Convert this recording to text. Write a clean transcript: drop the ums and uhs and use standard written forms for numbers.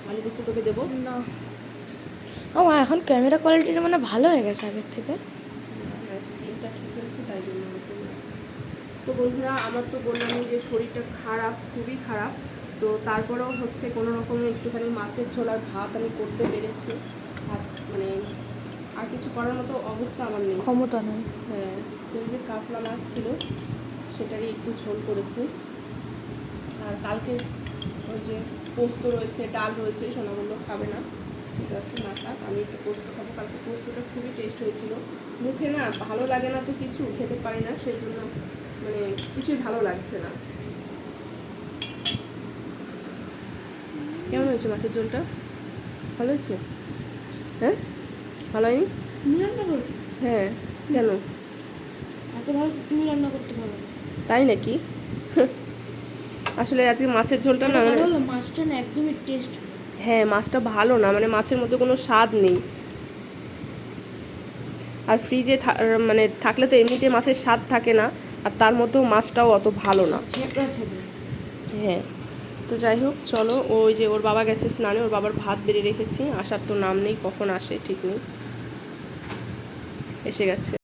আলু পোস্ত তোকে দেবো না। ও এখন ক্যামেরা কোয়ালিটিটা মানে ভালো হয়ে গেছে আগের থেকে। স্কিনটা ঠিক হয়েছে তাই জন্য। তো বন্ধুরা, আমার তো বললামই যে শরীরটা খারাপ, খুবই খারাপ। তো তারপরেও হচ্ছে কোনো রকমে একটুখানি মাছের ঝোল আর ভাত আমি করতে পেরেছি। আর মানে আর কিছু করার মতো অবস্থা আমার নেই, ক্ষমতা নেই। হ্যাঁ। তো ওই যে কাতলা মাছ ছিল সেটারই একটু ঝোল করেছি। আর কালকে ওই যে পোস্ত রয়েছে, ডাল রয়েছে, সোনাগুলো খাবে না, ঠিক আছে না থাক, আমি একটু পোস্ত খাবো। কালকে পোস্তটা খুবই টেস্ট হয়েছিল। মুখে না ভালো লাগে না তো কিছু খেতে পারি না, সেই জন্য মানে কিছুই ভালো লাগছে না। কেমন হয়েছে মাছের ঝোলটা? ভালো হয়েছে? হ্যাঁ, ভালো হয়নি? তুমি রান্না করছো? হ্যাঁ, কেন? এত ভালো তুমি রান্না করতে পারো? তাই নাকি? আসলে আজকে মাছের ঝোলটা না মানে মাছটা না একদমই টেস্ট। হ্যাঁ, মাছটা ভালো না, মানে মাছের মধ্যে কোনো স্বাদ নেই। আর ফ্রিজে মানে থাকলে তো এমনিতে মাছের স্বাদ থাকে না, আর তার মধ্যেও মাছটাও অত ভালো না। হ্যাঁ, তো যাই হোক, চলো। ওই যে ওর বাবা গেছে স্নানে, ওর বাবার ভাত বেড়ে রেখেছি, আসার তো নাম নেই, কখন আসে ঠিক নেই। এসে গেছে।